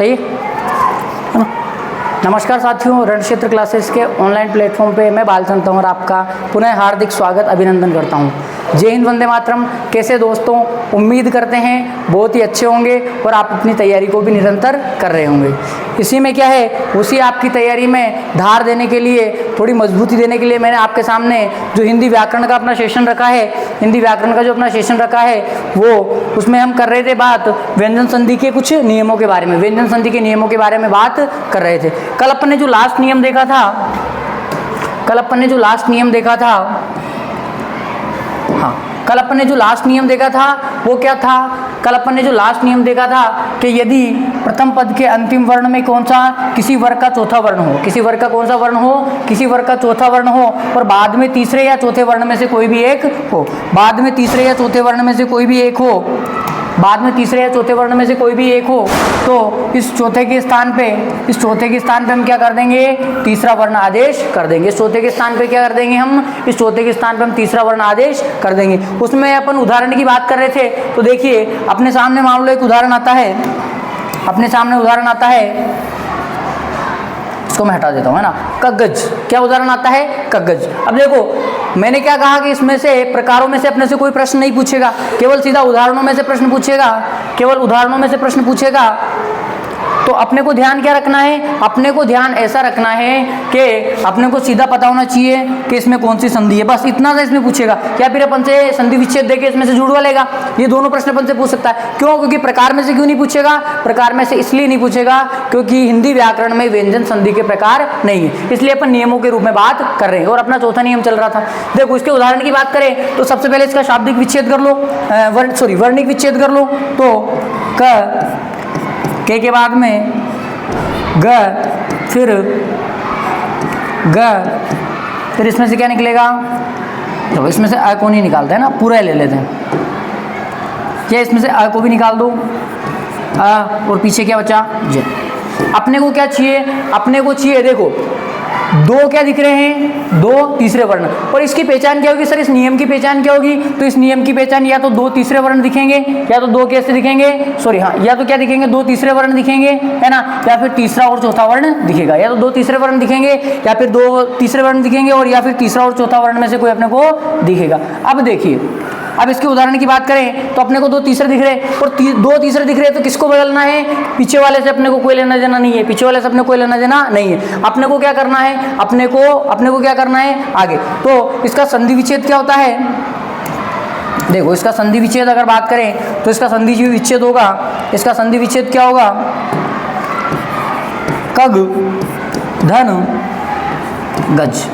सही है ना। नमस्कार साथियों, रण क्षेत्र क्लासेस के ऑनलाइन प्लेटफॉर्म पे मैं बालचंद तंवर आपका पुनः हार्दिक स्वागत अभिनंदन करता हूँ। जय हिंद, वंदे मातरम। कैसे दोस्तों, उम्मीद करते हैं बहुत ही अच्छे होंगे और आप अपनी तैयारी को भी निरंतर कर रहे होंगे। इसी में क्या है, उसी आपकी तैयारी में धार देने के लिए, थोड़ी मजबूती देने के लिए मैंने आपके सामने जो हिंदी व्याकरण का अपना सेशन रखा है, हिंदी व्याकरण का जो अपना सेशन रखा है वो उसमें हम कर रहे थे बात व्यंजन संधि के कुछ नियमों के बारे में, व्यंजन संधि के नियमों के बारे में बात कर रहे थे। कल अपन ने जो लास्ट नियम देखा था, कल अपन ने जो लास्ट नियम देखा था वो क्या था? कल अपन ने जो लास्ट नियम देखा था कि यदि प्रथम पद के अंतिम वर्ण में कौन सा किसी वर्ग का चौथा वर्ण हो, किसी वर्ग का कौन सा वर्ण हो, किसी वर्ग का चौथा वर्ण हो और बाद में तीसरे या चौथे वर्ण में से कोई भी एक हो, बाद में तीसरे या चौथे वर्ण में से कोई भी एक हो, बाद में तीसरे या चौथे वर्ण में से कोई भी एक हो, तो इस चौथे के स्थान पे हम क्या कर देंगे? तीसरा वर्ण आदेश कर देंगे। इस चौथे के स्थान पे क्या कर देंगे हम? इस चौथे के स्थान पे हम तीसरा वर्ण आदेश कर देंगे। उसमें अपन उदाहरण की बात कर रहे थे, तो देखिए अपने सामने मान लो एक उदाहरण आता है, इसको मैं हटा देता हूँ, है ना। कगज, क्या उदाहरण आता है? कगज। अब देखो मैंने क्या कहा कि इसमें से प्रकारों में से अपने से कोई प्रश्न नहीं पूछेगा, केवल सीधा उदाहरणों में से प्रश्न पूछेगा, तो अपने को ध्यान क्या रखना है? अपने को ध्यान ऐसा रखना है कि अपने को सीधा पता होना चाहिए कि इसमें कौन सी संधि है, बस इतना सा इसमें पूछेगा। या फिर अपन से संधि विच्छेद देके इसमें से जुड़वा लेगा, ये दोनों प्रश्न अपन से पूछ सकता है। क्यों? क्योंकि प्रकार में से क्यों नहीं पूछेगा? प्रकार में से इसलिए नहीं पूछेगा क्योंकि हिंदी व्याकरण में व्यंजन संधि के प्रकार नहीं है, इसलिए अपन नियमों के रूप में बात कर रहे हैं। और अपना चौथा नियम चल रहा था। देखो इसके उदाहरण की बात करें तो सबसे पहले इसका शाब्दिक विच्छेद कर लो, वर्णिक विच्छेद कर लो। तो के बाद में ग, फिर इसमें से क्या निकलेगा? तो इसमें से अ को नहीं निकालते हैं ना, पूरा ले लेते हैं। क्या इसमें से अ को भी निकाल दो, अ, और पीछे क्या बचा? ज। अपने को क्या चाहिए? अपने को चाहिए, देखो दो क्या दिख रहे हैं? दो तीसरे वर्ण। और इसकी पहचान क्या होगी सर? इस नियम की पहचान क्या होगी? तो इस नियम की पहचान या तो दो तीसरे वर्ण दिखेंगे, या तो दो कैसे दिखेंगे? या तो क्या दिखेंगे? दो तीसरे वर्ण दिखेंगे, है ना, या फिर तीसरा और चौथा वर्ण दिखेगा। या तो दो तीसरे वर्ण दिखेंगे, या फिर दो तीसरे वर्ण दिखेंगे, और या फिर तीसरा और चौथा वर्ण में से कोई अपने को दिखेगा। अब देखिए, अब इसके उदाहरण की बात करें तो अपने को दो तीसरे दिख रहे और दो तीसरे दिख रहे, तो किसको बदलना है? पीछे वाले से अपने को कोई लेना देना नहीं है, पीछे वाले से अपने कोई लेना देना नहीं है। अपने को क्या करना है? अपने को क्या करना है? आगे। तो इसका संधि विच्छेद क्या होता है? देखो इसका संधि विच्छेद अगर बात करें तो इसका संधि विच्छेद होगा, इसका संधि विच्छेद क्या होगा? कग धन गज।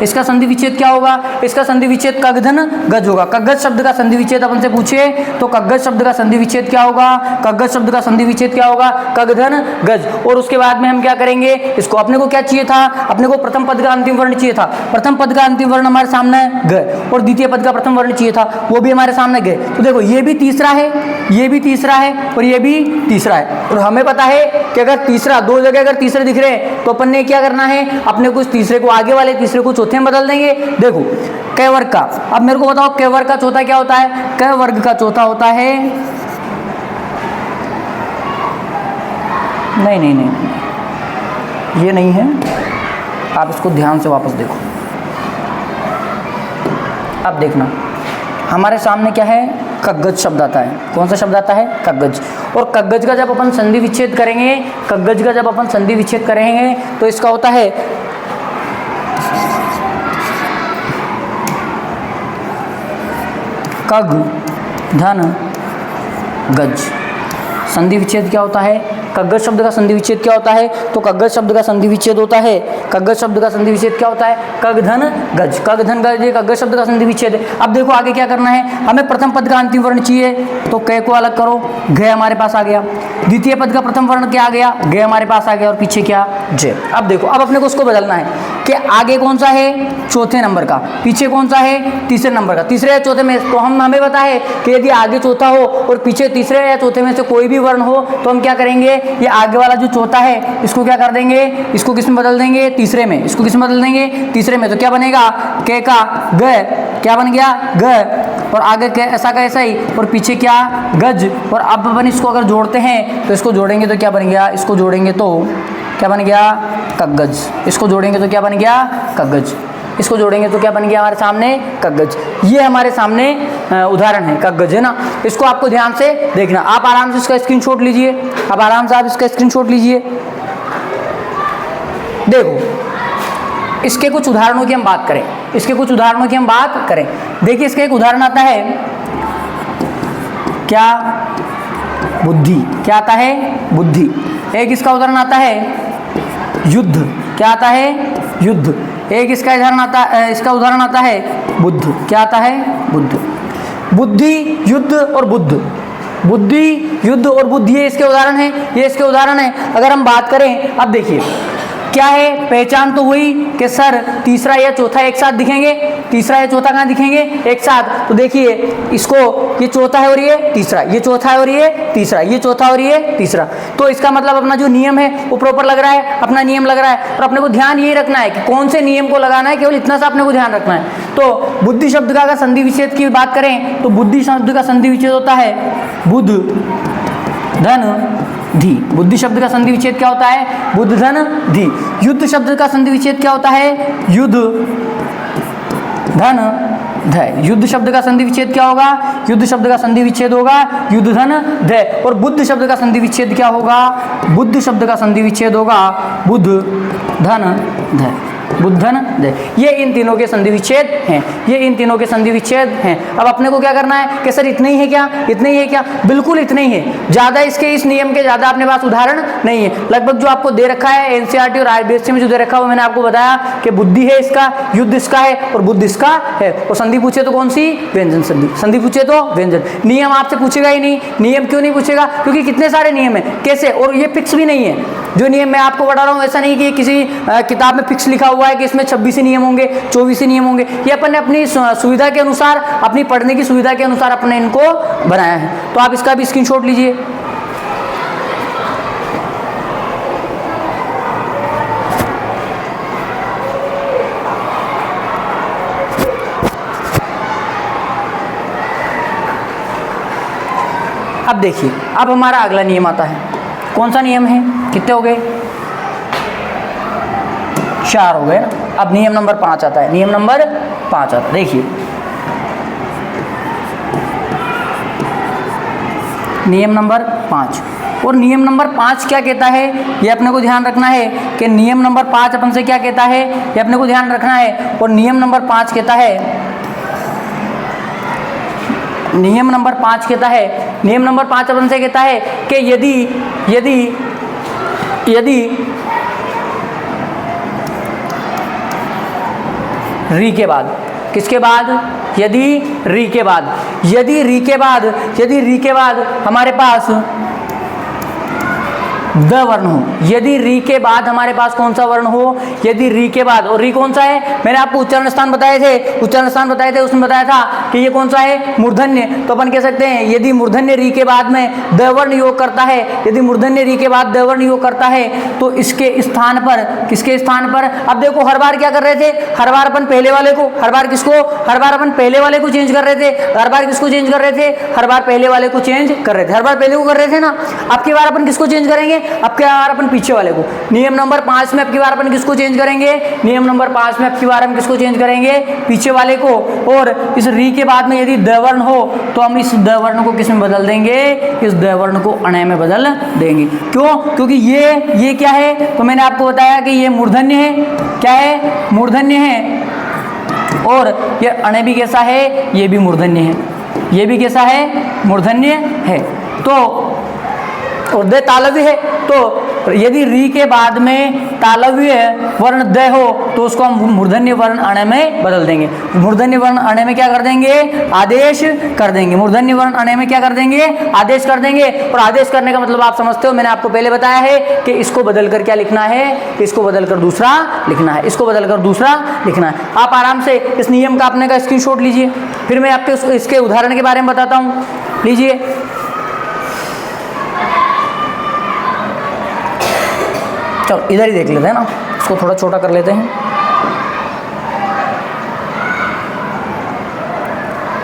इसका संधि विच्छेद क्या होगा? इसका संधि विच्छेद कगधन गज होगा। कगज शब्द का संधि विच्छेद अपन से पूछे तो कगज शब्द का संधि विच्छेद क्या होगा? कगज शब्द का संधि विच्छेद क्या होगा? कगधन गज। और उसके बाद में हम क्या करेंगे? इसको अपने को क्या चाहिए था? अपने को प्रथम पद का अंतिम वर्ण चाहिए था। प्रथम पद का अंतिम वर्ण हमारे सामने ग, और द्वितीय पद का प्रथम वर्ण चाहिए था, वो भी हमारे सामने ग। तो देखो ये भी तीसरा है, ये भी तीसरा है, और ये भी तीसरा है। और हमें पता है कि अगर तीसरा, दो जगह अगर तीसरे दिख रहे हैं तो अपन ने क्या करना है? अपने को इस तीसरे को आगे वाले तीसरे को चौथे में बदल देंगे। देखो क वर्ग का, अब मेरे को बताओ क वर्ग का चौथा क्या होता है? क वर्ग का चौथा होता है, नहीं, ये नहीं है। आप इसको ध्यान से वापस देखो। अब देखना हमारे सामने क्या है? कगज शब्द आता है। कौन सा शब्द आता है? कगज। और कगज का जब अपन संधि विच्छेद करेंगे, तो इसका होता है कग धन गज। संधि विच्छेद क्या होता है? कगज शब्द का संधि विच्छेद क्या होता है? तो कगज शब्द का संधि विच्छेद होता है, कगज शब्द का संधि विच्छेद क्या होता है? कगधन गज। कगधन गज ये कगज शब्द का संधि विच्छेद है। अब देखो आगे क्या करना है? हमें प्रथम पद का अंतिम वर्ण चाहिए, तो क को अलग करो, घ हमारे पास आ गया। द्वितीय पद का प्रथम वर्ण क्या आ गया? ग हमारे पास आ गया, और पीछे क्या? ज। अब देखो, अब अपने को उसको बदलना है कि आगे कौन सा है? चौथे नंबर का, पीछे कौन सा है? तीसरे नंबर का। तीसरे या चौथे में, तो हमें पता है कि यदि आगे चौथा हो और पीछे तीसरे या चौथे में से कोई भी वर्ण हो तो हम क्या करेंगे? ये आगे वाला जो चौथा है इसको क्या कर देंगे? इसको किस में बदल देंगे? तीसरे में। इसको किस में बदल देंगे? तीसरे में। तो क्या बनेगा? के का ग, क्या बन गया? ग। और आगे क्या ऐसा का ऐसा ही, और पीछे क्या गज। और अब अपन इसको अगर जोड़ते हैं तो इसको जोड़ेंगे तो क्या बन गया, इसको जोड़ेंगे तो क्या बन गया, कगज। इसको जोड़ेंगे तो क्या बन गया, कगज। इसको जोड़ेंगे तो क्या बन गया हमारे सामने, कगज। ये हमारे सामने उदाहरण है, कगज है ना। इसको आपको ध्यान से देखना, आप आराम से इसका स्क्रीनशॉट लीजिए, अब आराम से आप इसका स्क्रीनशॉट लीजिए। देखो इसके कुछ उदाहरणों की हम बात करें, इसके कुछ उदाहरणों की हम बात करें। देखिए इसका एक उदाहरण आता है क्या, बुद्धि। क्या आता है, बुद्धि। एक इसका उदाहरण आता है युद्ध। क्या आता है, युद्ध। एक इसका उदाहरण आता है बुद्ध। क्या आता है, बुद्ध। बुद्धि, युद्ध और बुद्ध, बुद्धि, युद्ध और बुद्धि, ये इसके उदाहरण है, ये इसके उदाहरण है। अगर हम बात करें, अब देखिए क्या है, पहचान तो हुई कि सर तीसरा या चौथा एक साथ दिखेंगे, तीसरा या चौथा कहाँ दिखेंगे, एक साथ। तो देखिए इसको, ये चौथा है और ये तीसरा, ये चौथा है और ये तीसरा, ये चौथा और ये तीसरा। तो इसका मतलब अपना जो नियम है वो प्रॉपर लग रहा है, अपना नियम लग रहा है। और अपने को ध्यान यही रखना है कि कौन से नियम को लगाना है, केवल इतना सा अपने को ध्यान रखना है। तो बुद्धि शब्द का अगर संधि विच्छेद की बात करें तो बुद्धि शब्द का संधि विच्छेद होता है बुद्ध धन धी। बुद्धि शब्द का संधि विच्छेद क्या होता है, बुद्ध धन धी। युद्ध शब्द का संधि विच्छेद क्या होता है, युद्ध धन ध। युद्ध शब्द का संधि विच्छेद क्या होगा, युद्ध शब्द का संधि विच्छेद होगा युद्ध धन ध। और बुद्ध शब्द का संधि विच्छेद क्या होगा, बुद्ध शब्द का संधि विच्छेद होगा बुद्ध धन ध, बुद्धन ध। ये इन तीनों के संधि विच्छेद हैं, ये इन तीनों के संधि विच्छेद हैं। अब अपने को क्या करना है कि सर इतने ही है क्या, इतने ही है क्या, बिल्कुल इतने ही है। ज़्यादा इसके इस नियम के ज़्यादा अपने पास उदाहरण नहीं है। लगभग जो आपको दे रखा है एनसीईआरटी और आईबीएससी में जो दे रखा है वो मैंने आपको बताया कि बुद्धि है इसका, युद्ध इसका है और बुद्ध इसका है। और संधि पूछे तो कौन सी, व्यंजन संधि। संधि पूछे तो व्यंजन। नियम आपसे पूछेगा ही नहीं। नियम क्यों नहीं पूछेगा, क्योंकि कितने सारे नियम है, कैसे, और ये फिक्स भी नहीं है। जो नियम मैं आपको बता रहा हूँ ऐसा नहीं कि किसी किताब में फिक्स लिखा हुआ है कि इसमें 26 नियम होंगे, 24 नियम होंगे। ये अपन ने अपनी सुविधा के अनुसार, अपनी पढ़ने की सुविधा के अनुसार अपने इनको बनाया है। तो आप इसका भी स्क्रीनशॉट लीजिए। अब देखिए, अब हमारा अगला नियम आता है। कौन सा नियम है, कितने हो गए, 4 हो गए ना। अब नियम नंबर 5 आता है, नियम नंबर 5 आता है। देखिए नियम नंबर 5, और नियम नंबर 5 क्या कहता है ये अपने को ध्यान रखना है कि नियम नंबर 5 अपन से क्या कहता है, ये अपने को ध्यान रखना है। और नियम नंबर 5 कहता है, नियम नंबर 5 कहता है, नियम नंबर 5 अपन से कहता है कि यदि री के बाद, किसके बाद, यदि री के बाद, यदि री के बाद हमारे पास द वर्ण हो, यदि री के बाद हमारे पास कौन सा वर्ण हो, यदि री के बाद, और री कौन सा है, मैंने आपको उच्चारण स्थान बताए थे, उसमें बताया था कि ये कौन सा है, मूर्धन्य। तो अपन कह सकते हैं यदि मूर्धन्य री के बाद में द वर्ण योग करता है, यदि मूर्धन्य री के बाद द वर्ण योग करता है तो इसके स्थान पर, किसके स्थान पर, अब देखो हर बार क्या कर रहे थे, हर बार अपन पहले वाले को, हर बार किसको, हर बार अपन पहले वाले को चेंज कर रहे थे, हर बार किसको चेंज कर रहे थे, हर बार पहले वाले को चेंज कर रहे थे, हर बार पहले को कर रहे थे ना। अब की बार अपन किसको चेंज करेंगे, अब की बार अपन पीछे वाले को। नियम नंबर 5 में अब की बार अपन किसको चेंज करेंगे, नियम नंबर 5 में अब की बार हम किसको चेंज करेंगे, पीछे वाले को। और इस री के बाद में यदि द वर्ण हो तो हम इस द वर्ण को किस में बदल देंगे, इस द वर्ण को अणय में बदल देंगे। क्यों, क्योंकि ये क्या है, तो मैंने आपको बताया कि ये मूर्धन्य है, क्या है, मूर्धन्य है, और ये अणय भी कैसा है, ये भी मूर्धन्य है, ये भी कैसा है, मूर्धन्य है। तो और द तालव्य है, तो यदि री के बाद में तालव्य वर्ण द हो तो उसको हम मूर्धन्य वर्ण अणय में बदल देंगे। मूर्धन्य वर्ण अणय में क्या कर देंगे, आदेश कर देंगे। मूर्धन्य वर्ण अणय में क्या कर देंगे, आदेश कर देंगे। और आदेश करने का मतलब आप समझते हो, मैंने आपको पहले बताया है कि इसको बदलकर क्या लिखना है, इसको बदलकर दूसरा लिखना है, इसको बदलकर दूसरा लिखना है। आप आराम से इस नियम का अपने का स्क्रीनशॉट लीजिए, फिर मैं आपको इसके उदाहरण के बारे में बताता हूँ। लीजिए, चलो इधर ही देख लेते हैं ना, इसको थोड़ा छोटा कर लेते हैं।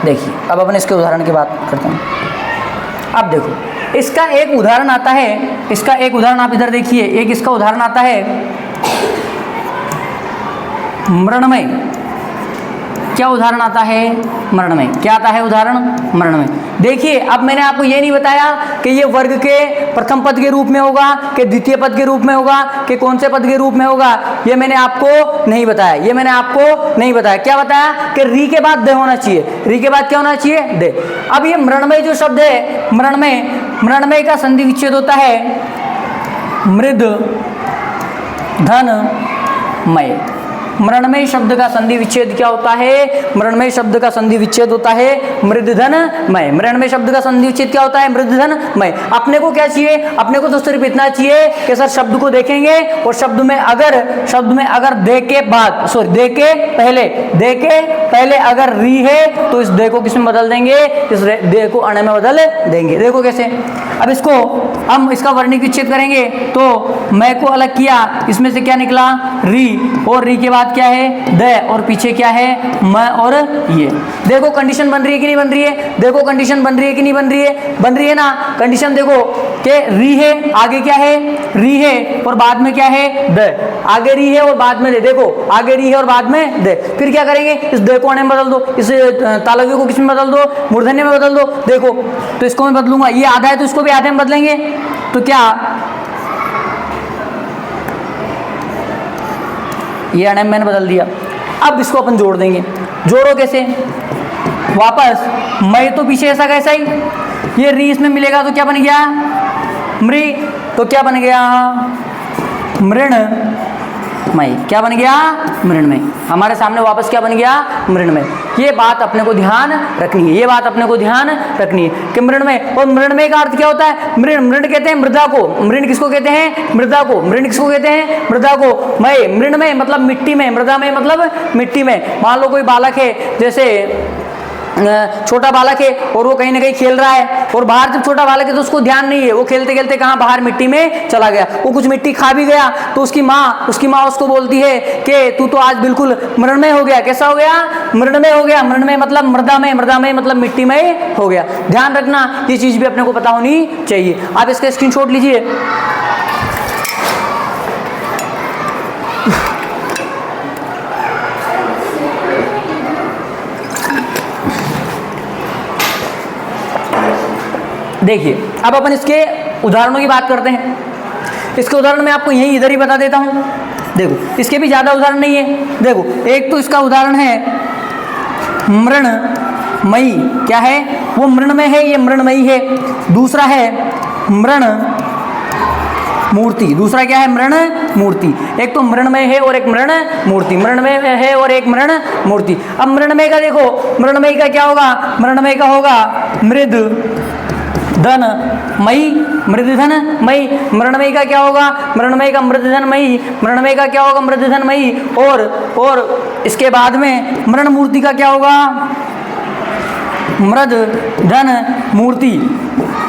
देखिए अब अपन इसके उदाहरण की बात करते हैं। अब देखो इसका एक उदाहरण आता है, इसका एक उदाहरण आप इधर देखिए, एक इसका उदाहरण आता है मृण्मय। क्या उदाहरण आता है? मृण्मय। क्या आता है उदाहरण? मृण्मय। देखिए अब मैंने आपको ये नहीं बताया कि ये वर्ग के प्रथम पद के रूप में होगा, कि द्वितीय पद के रूप में होगा, कि कौन से पद के रूप में होगा, ये मैंने आपको नहीं बताया, ये मैंने आपको नहीं बताया। क्या बताया कि री के बाद दे होना चाहिए, री के बाद क्या होना चाहिए? दे। अब ये मृण्मय जो शब्द है, मृण्मय, मृण्मय का संधि विच्छेद होता है मृद धन मय। मृण्मय शब्द का संधि विच्छेद क्या होता है? मृण्मय शब्द का संधि विच्छेद होता है मृदधन मय। मृण्मय शब्द का संधि विच्छेद क्या होता है? मृदधन मय। अपने को क्या चाहिए? अपने को तो सिर्फ इतना चाहिए कि सर शब्द को देखेंगे और शब्द में अगर दे के बाद, सॉरी दे के पहले अगर री है तो इस दे को किस में बदल देंगे? इस दे को अण में बदल देंगे। देखो कैसे। अब इसको हम इसका वर्णिक विच्छेद करेंगे तो मैं को अलग किया, इसमें से क्या निकला? री, और री के बाद क्या है? द, और पीछे क्या है? म और ये। देखो कंडीशन बन रही है कि नहीं बन रही है? देखो कंडीशन बन रही है कि नहीं बन रही है? बन रही है ना कंडीशन। देखो कि री है, आगे क्या है? री है और बाद में क्या है? द। आगे री है और बाद में दे। देखो आगे री है और बाद में दे। फिर क्या करेंगे? इस द को अणे में बदल दो, इस तालव्य को किस में बदल दो? मूर्धन्य में बदल दो। देखो तो इसको मैं बदलूंगा, ये आधा है तो इसको भी आधे में बदलेंगे, तो क्या ये अणे मैंने बदल दिया। अब इसको अपन जोड़ देंगे। जोड़ो कैसे? वापस मैं तो पीछे ऐसा कैसा ही, ये री इसमें मिलेगा तो क्या बन गया? मृ। तो क्या बन गया? मृण्मय। क्या बन गया? मृण्मय। हमारे सामने वापस क्या बन गया? मृण्मय। ये बात अपने को ध्यान रखनी है, ये बात अपने को ध्यान रखनी है कि मृण्मय। और मृण्मय का अर्थ क्या होता है? मृण, मृण कहते हैं मृदा को। मृण किसको कहते हैं? मृदा को। मृण किसको कहते हैं? मृदा को। मय, मृण्मय मतलब मिट्टी में, मृदा में मतलब मिट्टी में। मान लो कोई बालक है, जैसे छोटा बालक है और वो कहीं ना कहीं खेल रहा है, और बाहर जब छोटा बालक है तो उसको ध्यान नहीं है, वो खेलते खेलते कहाँ बाहर मिट्टी में चला गया, वो कुछ मिट्टी खा भी गया, तो उसकी माँ उसको बोलती है कि तू तो आज बिल्कुल मृण्मय हो गया। कैसा हो गया? मृण्मय हो गया। मृण्मय मतलब मृदामय, मृदामय मतलब मिट्टीमय हो गया। ध्यान रखना, ये चीज भी अपने को पता होनी चाहिए। आप इसका स्क्रीनशॉट लीजिए। देखिए अब अपन इसके उदाहरणों की बात करते हैं। इसके उदाहरण मैं आपको यही इधर ही बता देता हूं। देखो इसके भी ज्यादा उदाहरण नहीं है। देखो एक तो इसका उदाहरण है मृण्मयी। क्या है? वो मृण्मय है, ये मृण्मयी है। दूसरा है मृण मूर्ति। दूसरा क्या है? मृण मूर्ति। एक तो मृण्मय है और एक मृण मूर्ति। मृण्मय है और एक मृण मूर्ति। अब मृण्मय का देखो, मृण्मयी का क्या होगा? मृण्मय का होगा मृद धन मई, मृदधन मई। मृण्मयी का क्या होगा? मृण्मयी का मृदधन मई। मृण्मयी का क्या होगा? मृदधन मई। और इसके बाद में मृण मूर्ति का क्या होगा? मृद धन मूर्ति।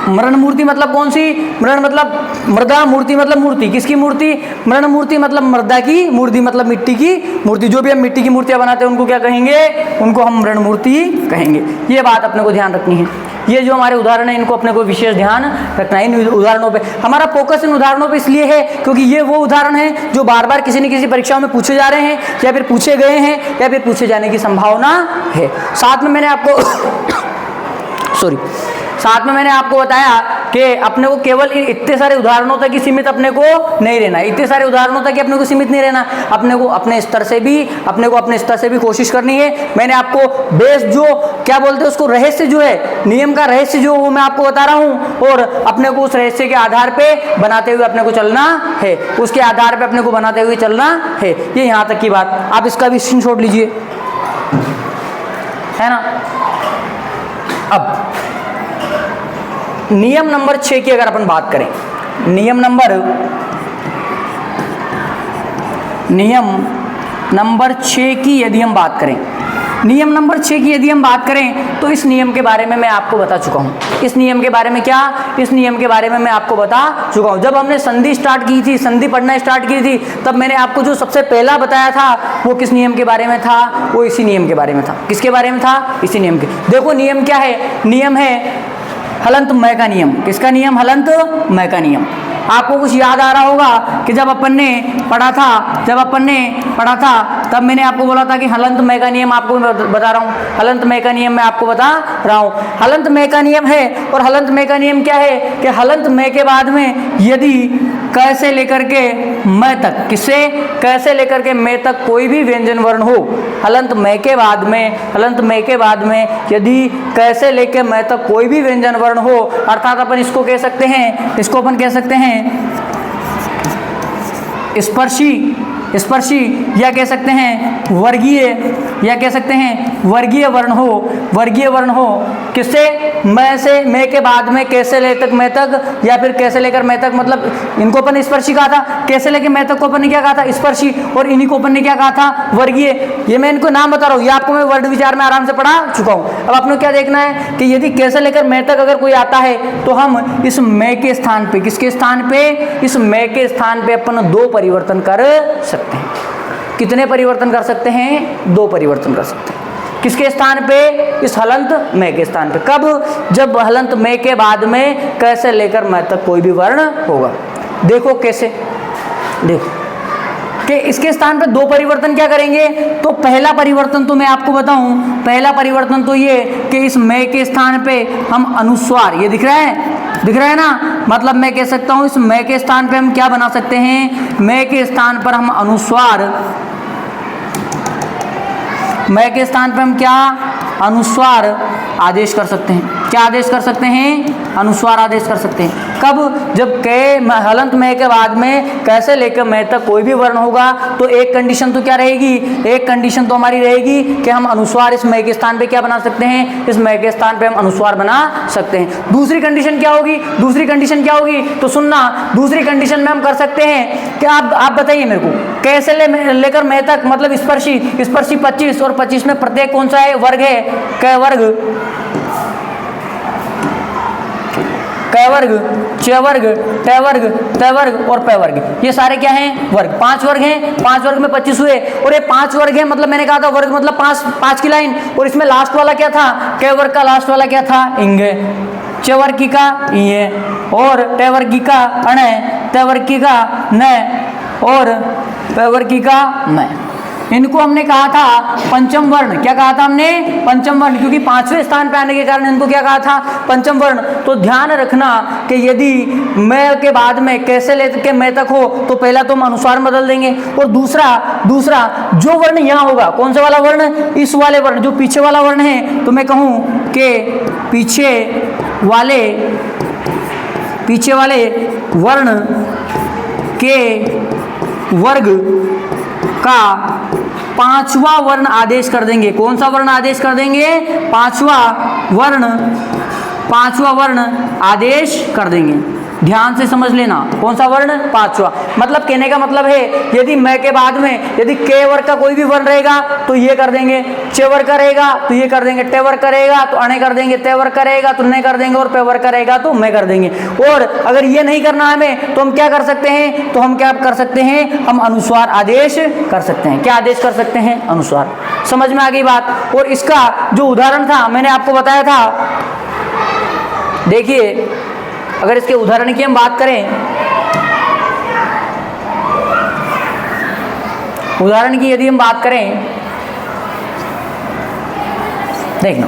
मृण मूर्ति मतलब कौन सी? मृण मतलब मृदा, मूर्ति मतलब मूर्ति। किसकी मूर्ति? मृण मूर्ति मतलब मृदा की, मूर्ति मतलब मिट्टी की मूर्ति। जो भी हम मिट्टी की मूर्तियां बनाते हैं उनको क्या कहेंगे? उनको हम मृण मूर्ति कहेंगे। ये बात अपने को ध्यान रखनी है। ये जो हमारे उदाहरण है इनको अपने को विशेष ध्यान रखना है। इन उदाहरणों पे हमारा फोकस इन उदाहरणों पे इसलिए है क्योंकि ये वो उदाहरण है जो बार बार किसी न किसी परीक्षाओं में पूछे जा रहे हैं, या फिर पूछे गए हैं, या फिर पूछे जाने की संभावना है। साथ में मैंने आपको बताया कि अपने को केवल इतने सारे उदाहरणों तक ही सीमित अपने को नहीं रहना। इतने सारे उदाहरणों तक ही अपने को सीमित नहीं रहना। अपने को अपने स्तर से भी कोशिश करनी है। मैंने आपको बेस जो क्या बोलते हैं उसको, रहस्य जो है, नियम का रहस्य जो वो मैं आपको बता रहा हूँ, और अपने को उस रहस्य के आधार पे बनाते हुए अपने को चलना है। उसके आधार पे अपने को बनाते हुए चलना है। ये यहाँ तक की बात। आप इसका भी स्क्रीनशॉट लीजिए, है ना। अब नियम नंबर 6 की अगर अपन बात करें, नियम नंबर 6 की यदि हम बात करें नियम नंबर 6 की यदि हम बात करें तो इस नियम के बारे में मैं आपको बता चुका हूँ। इस नियम के बारे में क्या, इस नियम के बारे में मैं आपको बता चुका हूँ। जब हमने संधि स्टार्ट की थी, संधि पढ़ना स्टार्ट की थी, तब मैंने आपको जो सबसे पहला बताया था वो किस नियम के बारे में था, वो इसी नियम के बारे में था। किसके बारे में था? इसी नियम के। देखो नियम क्या है, नियम है हलंत मय का नियम। किसका नियम? हलंत मय का नियम। आपको कुछ याद आ रहा होगा कि जब अपन ने पढ़ा था तब मैंने आपको बोला था कि हलंत मय का नियम आपको मैं बता रहा हूँ। हलंत मय का नियम मैं आपको बता रहा हूँ। हलंत मय का नियम है, और हलंत मय का नियम क्या है कि हलंत मय के बाद में यदि क से लेकर के मैं तक, किससे? क से लेकर के मैं तक कोई भी व्यंजन वर्ण हो, हलंत मय के बाद में यदि क से लेकर मैं तक कोई भी व्यंजन वर्ण हो, अर्थात अपन इसको कह सकते हैं, इसको अपन कह सकते हैं स्पर्शी या कह सकते हैं वर्गीय, या कह सकते हैं वर्गीय वर्ण हो किससे? मैं से, मैं के बाद में कैसे ले तक मैं तक, या फिर कैसे लेकर मैं तक, मतलब इनको अपन स्पर्शी कहा था, कैसे लेकर मैं तक को अपन ने क्या कहा था? स्पर्शी, और इन्हीं को अपन ने क्या कहा था? वर्गीय। ये मैं इनको नाम बता रहा हूँ, ये आपको मैं वर्ड विचार में आराम से पढ़ा चुका हूँ। अब आपने क्या देखना है कि यदि कैसे लेकर मैं तक अगर कोई आता है तो हम इस मैं के स्थान पे, किसके स्थान पे? इस मैं के स्थान पे अपन 2 परिवर्तन कर सकते हैं। कितने परिवर्तन कर सकते हैं? 2 परिवर्तन कर सकते हैं। किसके स्थान पे? इस हलंत मैं के स्थान पे। कब? जब हलंत मैं के बाद में कैसे लेकर मैं तक कोई भी वर्ण होगा। देखो कैसे, देखो कि इसके स्थान पे 2 परिवर्तन क्या करेंगे। तो पहला परिवर्तन तो मैं आपको बताऊं, पहला परिवर्तन तो ये कि इस मैं के स्थान पे हम अनुस्वार, ये दिख रहा है ना, मतलब मैं कह सकता हूं इस मैं के स्थान पे हम क्या बना सकते हैं? मैं के स्थान पर हम अनुस्वार, मैं के स्थान पे हम क्या? अनुस्वार आदेश कर सकते हैं। क्या आदेश कर सकते हैं? अनुस्वार आदेश कर सकते हैं। कब? जब के हलंत मैं के बाद में कैसे लेकर मैं तक कोई भी वर्ण होगा, तो एक कंडीशन तो क्या रहेगी? एक कंडीशन तो हमारी रहेगी कि हम अनुस्वार इस मैं के स्थान पे क्या बना सकते हैं? इस मैं के स्थान पे हम अनुस्वार बना सकते हैं। दूसरी कंडीशन क्या होगी? दूसरी कंडीशन क्या होगी? तो सुनना, दूसरी कंडीशन में हम कर सकते हैं कि आप बताइए मेरे को, कैसे लेकर मैं तक, मतलब स्पर्शी 25, और 25 में प्रत्येक कौन सा है? वर्ग है। क वर्ग, क वर्ग, च वर्ग, ट वर्ग, त वर्ग और प वर्ग, ये सारे क्या हैं? वर्ग। 5 वर्ग हैं। 5 वर्ग में 25 हुए, और ये 5 वर्ग है, मतलब मैंने कहा था वर्ग मतलब 5 की लाइन, और इसमें लास्ट वाला क्या था? क वर्ग का लास्ट वाला क्या था? इंग। च वर्ग की का ये, और ट वर्ग की का अण, त वर्ग की का न, और प वर्ग की का न। इनको हमने कहा था पंचम वर्ण। क्या कहा था हमने? पंचम वर्ण, क्योंकि 5वें स्थान पे आने के कारण इनको क्या कहा था? पंचम वर्ण। तो ध्यान रखना कि यदि मैं के बाद में कैसे लेके मैं तक हो, तो पहला तो हम अनुस्वार बदल देंगे, और दूसरा जो वर्ण यहाँ होगा, कौन सा वाला वर्ण? इस वाले वर्ण, जो पीछे वाला वर्ण है, तो मैं कहूँ कि पीछे वाले वर्ण के वर्ग का 5वां वर्ण आदेश कर देंगे। कौन सा वर्ण आदेश कर देंगे? 5वां वर्ण आदेश कर देंगे। ध्यान से समझ लेना, कौन सा वर्ण? 5वां। मतलब कहने का मतलब है यदि मैं के बाद में यदि के वर्ग का कोई भी वर्ण रहेगा तो ये कर देंगे, च वर्ग का रहेगा तो ये कर देंगे, ट वर्ग का रहेगा तो अणे कर देंगे, त वर्ग का रहेगा तो न कर देंगे, और प वर्ग का रहेगा तो मैं कर देंगे। और अगर ये नहीं करना हमें, तो हम क्या कर सकते हैं? तो हम क्या कर सकते हैं? हम अनुस्वार आदेश कर सकते हैं। क्या आदेश कर सकते हैं? अनुस्वार। समझ में आ गई बात? और इसका जो उदाहरण था मैंने आपको बताया था, देखिए अगर इसके उदाहरण की हम बात करें, उदाहरण की यदि हम बात करें, देखना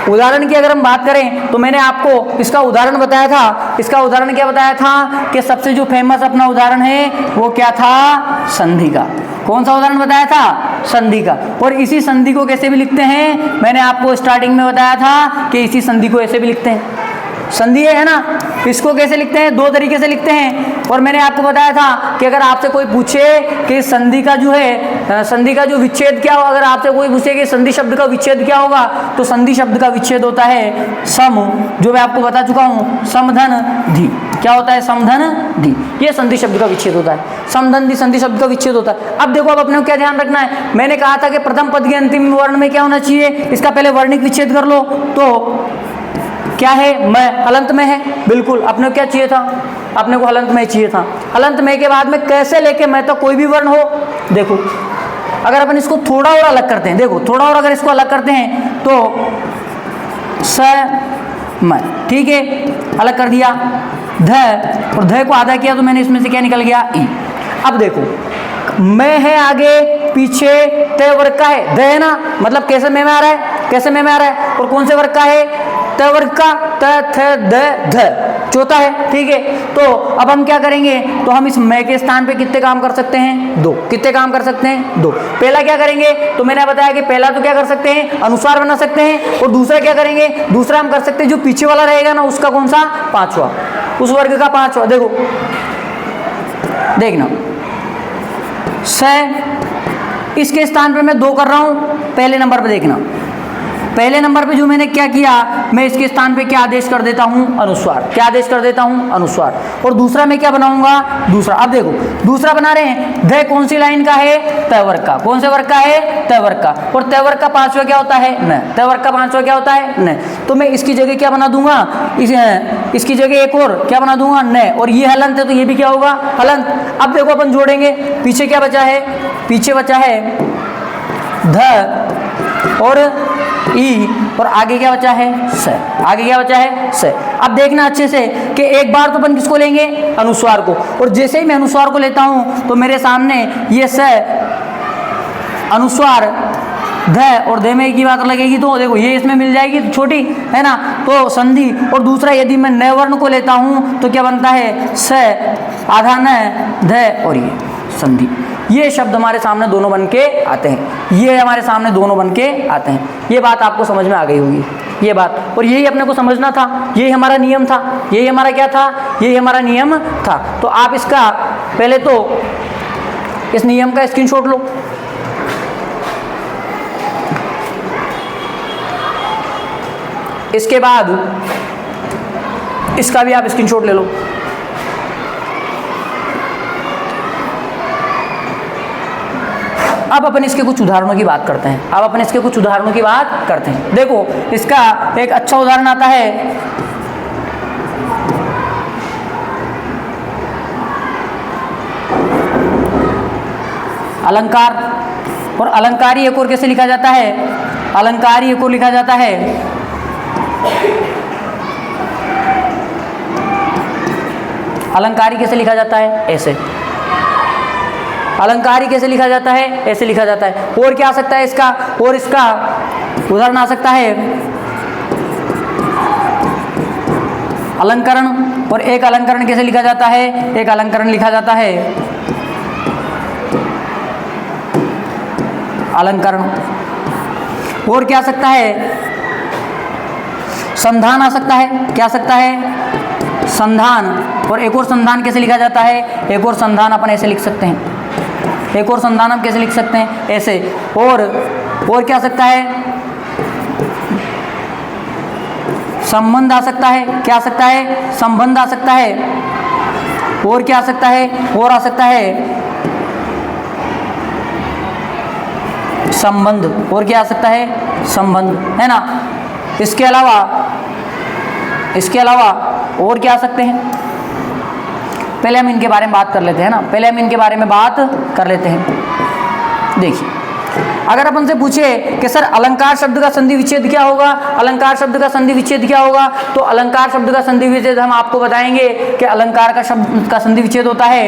उदाहरण की अगर हम बात करें तो मैंने आपको इसका उदाहरण बताया था। इसका उदाहरण क्या बताया था कि सबसे जो फेमस अपना उदाहरण है वो क्या था? संधि का। कौन सा उदाहरण बताया था? संधि का। और इसी संधि को कैसे भी लिखते हैं, मैंने आपको स्टार्टिंग में बताया था कि इसी संधि को ऐसे भी लिखते हैं। संधि है ना, इसको कैसे लिखते हैं, दो तरीके से लिखते हैं। और मैंने आपको बताया था कि अगर आपसे कोई पूछे कि संधि का जो है, संधि का जो विच्छेद क्या होगा, अगर आपसे कोई पूछे कि संधि शब्द का विच्छेद क्या होगा, तो संधि शब्द का विच्छेद होता है सम, जो मैं आपको बता चुका हूं, समधन धी। क्या होता है, समधन धी, ये संधि शब्द का विच्छेद होता है, समधन धी संधि शब्द का विच्छेद होता है। अब देखो, अब अपने को क्या ध्यान रखना है, मैंने कहा था कि प्रथम पद के अंतिम वर्ण में क्या होना चाहिए, इसका पहले वर्णिक विच्छेद कर लो, तो क्या है, मैं हलंत में है, बिल्कुल। अपने को क्या चाहिए था, अपने को हलंत में चाहिए था। हलंत में के बाद में कैसे लेके मैं, तो कोई भी वर्ण हो, देखो अगर अपन इसको थोड़ा और अलग करते हैं, देखो थोड़ा और अगर इसको अलग करते हैं तो स मैं, ठीक है, अलग कर दिया, ध और ध को आधा किया तो मैंने इसमें से क्या निकल गया, ई। अब देखो, मैं है आगे, पीछे तय वर्ग का है, ध है ना, मतलब कैसे मैं आ रहा है, कैसे मैं आ रहा है, और कौन से वर्ग का है, त वर्ग का, त थ द ध, चौथा है, ठीक है। तो अब हम क्या करेंगे, तो हम इस मैं के स्थान पे कितने काम कर सकते हैं, दो। कितने काम कर सकते हैं, दो। पहला क्या करेंगे, तो मैंने बताया कि पहला तो क्या कर सकते हैं, अनुस्वार बना सकते हैं, और दूसरा क्या करेंगे, दूसरा हम कर सकते हैं जो पीछे वाला रहेगा ना, उसका कौन सा, पांचवा, उस वर्ग का पांचवा। देखो देखना, स, इसके स्थान पे मैं दो कर रहा हूं, पहले नंबर पे देखना, पहले नंबर पे जो मैंने क्या किया, मैं इसके स्थान पे क्या आदेश कर देता हूं, अनुस्वार। क्या आदेश कर देता हूं, अनुस्वार। और दूसरा मैं क्या बनाऊंगा, दूसरा। अब देखो, दूसरा बना रहे हैं, ध कौन सी लाइन का है, तय वर्ग का। कौन से वर्ग का है, तय वर्ग का। और तय वर्ग का पांचवा क्या होता है, न। तय वर्ग का पांचवा क्या होता है, न। तो मैं इसकी जगह क्या बना दूंगा, इसकी जगह एक और क्या बना दूंगा, न। और ये हलंत है तो ये भी क्या होगा, हलंत। अब देखो अपन जोड़ेंगे, पीछे क्या बचा है, पीछे बचा है ध और ई, और आगे क्या बचा है, स। आगे क्या बचा है, स। अब देखना अच्छे से कि एक बार तो अपन किसको लेंगे, अनुस्वार को। और जैसे ही मैं अनुस्वार को लेता हूं तो मेरे सामने ये स, अनुस्वार, ध और ध में की बात लगेगी, तो देखो ये इसमें मिल जाएगी छोटी, है ना, तो संधि। और दूसरा यदि मैं न वर्ण को लेता हूं तो क्या बनता है, स आधा न, ध और ये संधि। ये शब्द हमारे सामने दोनों बन के आते हैं, ये हमारे सामने दोनों बन के आते हैं। ये बात आपको समझ में आ गई होगी, ये बात। और यही अपने को समझना था, यही हमारा नियम था, यही हमारा क्या था, यही हमारा नियम था। तो आप इसका पहले तो इस नियम का स्क्रीनशॉट लो, इसके बाद इसका भी आप स्क्रीनशॉट ले लो। अब अपन इसके कुछ उदाहरणों की बात करते हैं, अब अपन इसके कुछ उदाहरणों की बात करते हैं। देखो, इसका एक अच्छा उदाहरण आता है, अलंकार। और अलंकारी एक और कैसे लिखा जाता है, अलंकारी एक और लिखा जाता है अलंकारी कैसे लिखा जाता है, ऐसे। अलंकारी कैसे लिखा जाता है, ऐसे लिखा जाता है। और क्या आ सकता है इसका, और इसका उदाहरण आ सकता है अलंकरण। और एक अलंकरण कैसे लिखा जाता है, एक अलंकरण लिखा जाता है अलंकरण। और क्या आ सकता है, संधान आ सकता है। क्या आ सकता है, संधान। और एक और संधान कैसे लिखा जाता है, एक और संधान अपन ऐसे लिख सकते हैं, एक और संधान हम कैसे लिख सकते हैं, ऐसे। और क्या आ सकता है, संबंध आ सकता है। क्या आ सकता है, संबंध आ सकता है। और क्या आ सकता है, और आ सकता है संबंध। और क्या आ सकता है, संबंध, है ना। इसके अलावा और क्या आ सकते हैं, पहले हम इनके बारे में बात कर लेते हैं ना, पहले हम इनके बारे में बात कर लेते हैं। देखिए, अगर अपन से पूछे कि सर अलंकार शब्द का संधि विच्छेद क्या होगा, अलंकार शब्द का संधि विच्छेद क्या होगा, तो अलंकार शब्द का संधि विच्छेद हम आपको बताएंगे कि अलंकार का शब्द का संधि विच्छेद होता है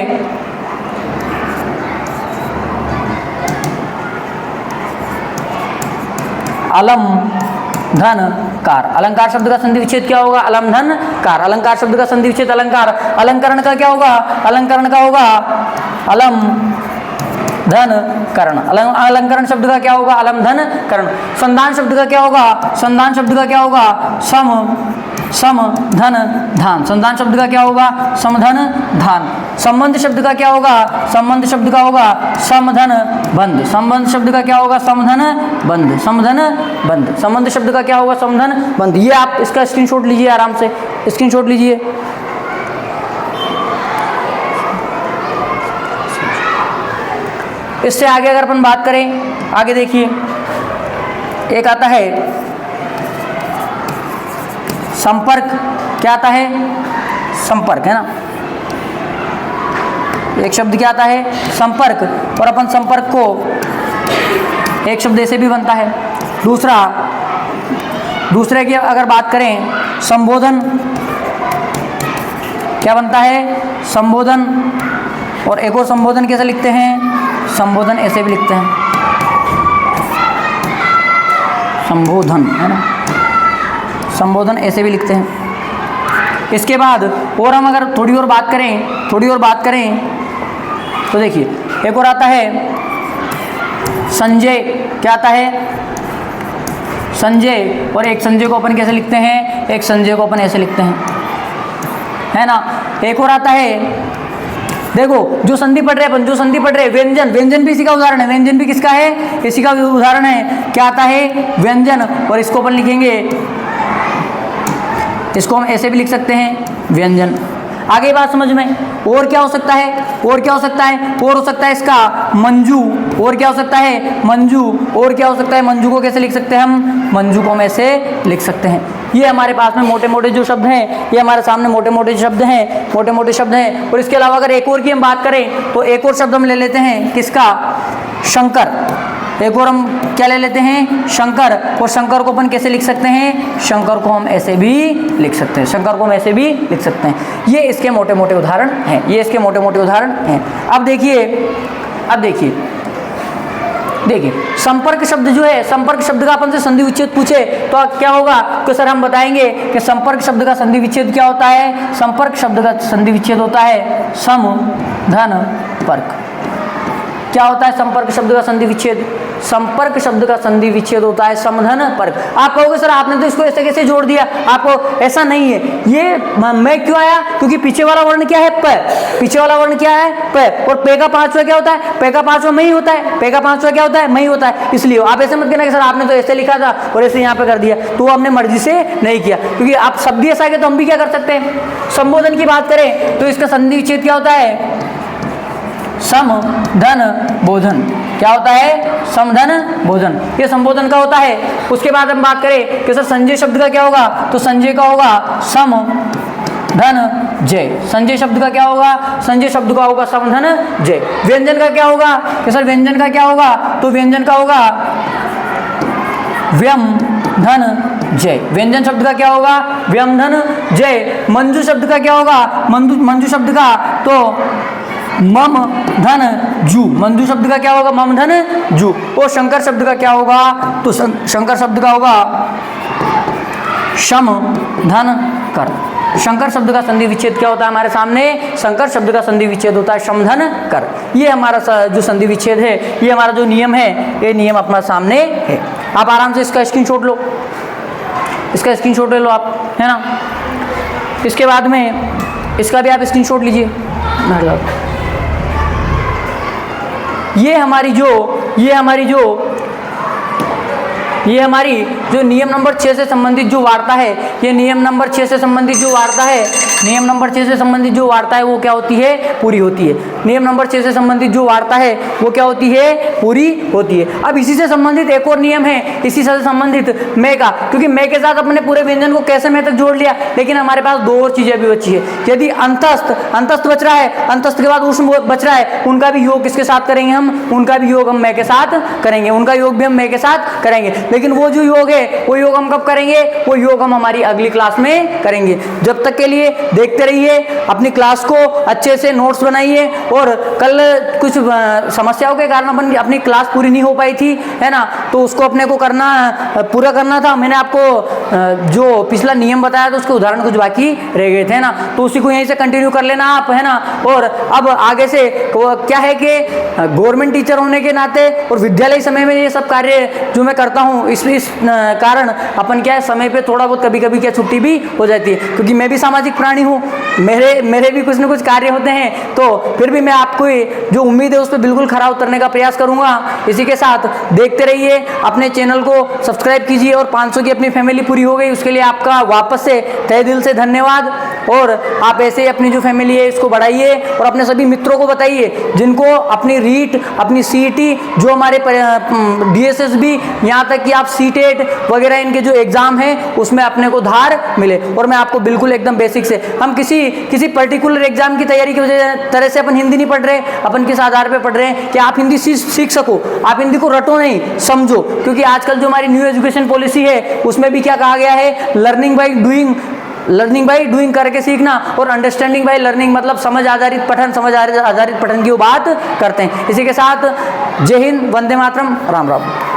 अलम धन कार। अलंकार शब्द का संधि विच्छेद क्या होगा, अलम धन कार। अलंकार शब्द का संधि विच्छेद अलंकार। अलंकरण का क्या होगा, अलंकरण का होगा अलम धन करण। अलंकरण शब्द का क्या होगा? अलम धन करण। संधान शब्द का क्या होगा? संधान शब्द का क्या होगा? सम धन धान। संधान शब्द का क्या होगा? समधन धान। संबंध शब्द का क्या होगा? संबंध शब्द का होगा समधन बंध। संबंध शब्द का क्या होगा? समधन बंध। समधन बंध। संबंध शब्द का क्या होगा? समधन बंध। ये आप इसका स्क्रीनशॉट लीजिए, आराम से स्क्रीनशॉट लीजिए। इससे आगे अगर अपन बात करें, आगे देखिए, एक आता है संपर्क। क्या आता है? संपर्क, है ना। एक शब्द क्या आता है? संपर्क। और अपन संपर्क को एक शब्द ऐसे भी बनता है। दूसरे की अगर बात करें, संबोधन क्या बनता है? संबोधन। और एक और संबोधन कैसे लिखते हैं? संबोधन ऐसे भी लिखते हैं, संबोधन, है ना। संबोधन ऐसे भी लिखते हैं। इसके बाद और हम अगर थोड़ी और बात करें तो देखिए, एक और आता है संजय। क्या आता है? संजय। और एक संजय को अपन कैसे लिखते हैं? एक संजय को अपन ऐसे लिखते हैं, है ना। एक और आता है, देखो जो संधि पढ़ रहे हैं, व्यंजन। व्यंजन भी इसी का उदाहरण है। व्यंजन भी किसका है? इसी का उदाहरण है। क्या आता है? व्यंजन। और इसको अपन लिखेंगे, इसको हम ऐसे भी लिख सकते हैं, व्यंजन। आगे बात समझ में। और क्या हो सकता है? और हो सकता है इसका मंजू। और क्या हो सकता है? मंजू। और क्या हो सकता है? मंजू को कैसे लिख सकते हैं हम? मंजू को हम ऐसे लिख सकते हैं। ये हमारे पास में मोटे मोटे जो शब्द हैं, ये हमारे सामने मोटे मोटे शब्द हैं। और इसके अलावा अगर एक और की हम बात करें तो एक और शब्द हम ले लेते हैं, किसका? शंकर। एक और हम क्या ले लेते हैं? शंकर। और शंकर को अपन कैसे लिख सकते हैं? शंकर को हम ऐसे भी लिख सकते हैं। ये इसके मोटे मोटे उदाहरण हैं। अब देखिए संपर्क शब्द जो है, संपर्क शब्द का अपन से संधि विच्छेद पूछे तो क्या होगा? तो सर हम बताएंगे कि संपर्क शब्द का संधि विच्छेद क्या होता है? संपर्क शब्द का संधि विच्छेद होता है सम धन पर्क। क्या होता है संपर्क शब्द का संधि विच्छेद? संपर्क शब्द का संधि विच्छेद होता है समधन पर्क। आप कहोगे सर आपने तो इसको ऐसे कैसे जोड़ दिया? आपको ऐसा नहीं है। ये मैं क्यों आया? क्योंकि पीछे वाला वर्ण क्या है? प। पीछे वाला वर्ण क्या है? प। और पे का पांचवा क्या होता है? पे का पांचवा मई होता है। पे का पांचवा क्या होता है? मई होता है। इसलिए आप ऐसे मत कहना कि सर आपने तो ऐसे लिखा था और ऐसे यहाँ पे कर दिया, तो वो आपने मर्जी से नहीं किया। क्योंकि आप शब्द ऐसा है तो हम भी क्या कर सकते हैं? संबोधन की बात करें तो इसका संधि विच्छेद क्या होता है? सम धन बोधन। क्या होता है? समधन बोधन। ये संबोधन का होता है। उसके बाद हम बात करें कि सर संजय शब्द का क्या होगा? तो संजय का होगा सम धन जय। संजय शब्द का क्या होगा? संजय शब्द का होगा सम धन जय। व्यंजन का क्या होगा? कि सर व्यंजन का क्या होगा? तो व्यंजन का होगा व्यम धन जय। व्यंजन शब्द का क्या होगा? व्यम धन जय। मंजू शब्द का क्या होगा? मंजू शब्द का तो मम धन जू। मंजू शब्द का क्या होगा? मम धन जू। और शंकर शब्द का क्या होगा? तो शंकर शब्द का होगा शम धन कर। शंकर शब्द का संधि विच्छेद क्या होता है हमारे सामने? शंकर शब्द का संधि विच्छेद होता है समधन कर। ये हमारा जो संधि विच्छेद है, ये हमारा जो नियम है, ये नियम अपना सामने है। आप आराम से इसका स्क्रीनशॉट लो, इसका स्क्रीनशॉट ले लो आप, है ना। इसके बाद में इसका भी आप स्क्रीनशॉट लीजिए। ये हमारी जो नियम नंबर 6 से संबंधित जो वार्ता है, ये नियम नंबर 6 से संबंधित जो वार्ता है, नियम नंबर 6 से संबंधित जो वार्ता है वो क्या होती है? पूरी होती है। नियम नंबर 6 से संबंधित जो वार्ता है वो क्या होती है? पूरी होती है। अब इसी से संबंधित एक और नियम है, इसी से संबंधित मैं का, क्योंकि मैं के साथ अपने पूरे व्यंजन को कैसे मैं तक जोड़ लिया, लेकिन हमारे पास दो और चीजें भी बची है। यदि अंतस्थ बच रहा है, अंतस्थ के बाद ऊष्म बच रहा है, उनका भी योग किसके साथ करेंगे हम? उनका भी योग हम मैं के साथ करेंगे, उनका योग भी हम मैं के साथ करेंगे। लेकिन वो जो योग है वो योग हम कब करेंगे, वो योग हम हमारी अगली क्लास में करेंगे। जब तक के लिए देखते रहिए, अपनी क्लास को अच्छे से नोट्स बनाइए। और कल कुछ समस्याओं के कारण अपनी क्लास पूरी नहीं हो पाई थी, है ना, तो उसको अपने को पूरा करना था। मैंने आपको जो पिछला नियम बताया था उसके उदाहरण कुछ बाकी रह गए थे ना, तो उसी को यहीं से कंटिन्यू कर लेना आप, है ना। और अब आगे से क्या है कि गवर्नमेंट टीचर होने के नाते और विद्यालय समय में ये सब कार्य जो मैं करता हूँ, इस कारण अपन क्या है, समय पे थोड़ा बहुत कभी कभी क्या छुट्टी भी हो जाती है, क्योंकि मैं भी सामाजिक प्राणी हूँ, मेरे भी कुछ न कुछ कार्य होते हैं। तो फिर भी मैं आपको जो उम्मीद है उस पर बिल्कुल खरा उतरने का प्रयास करूंगा। इसी के साथ देखते रहिए, अपने चैनल को सब्सक्राइब कीजिए। और 500 की अपनी फैमिली पूरी हो गई, उसके लिए आपका वापस से तहे दिल से धन्यवाद। और आप ऐसे ही अपनी जो फैमिली है इसको बढ़ाइए और अपने सभी मित्रों को बताइए जिनको अपनी रीट, अपनी सीईटी, जो हमारे डीएसएसबी, यहाँ तक कि आप सीटेट वगैरह इनके जो एग्जाम हैं उसमें अपने को धार मिले। और मैं आपको बिल्कुल एकदम बेसिक से, हम किसी पर्टिकुलर एग्जाम की तैयारी की तरह से अपन हिंदी नहीं पढ़ रहे, अपन किस आधार पे पढ़ रहे हैं कि आप हिंदी सीख सको, आप हिंदी को रटो नहीं, समझो। क्योंकि आजकल जो हमारी न्यू एजुकेशन पॉलिसी है उसमें भी क्या कहा गया है, लर्निंग बाई डूइंग करके सीखना, और अंडरस्टैंडिंग बाई लर्निंग, मतलब समझ आधारित पठन की वो बात करते हैं। इसी के साथ जय हिंद, वंदे मातरम, राम राम।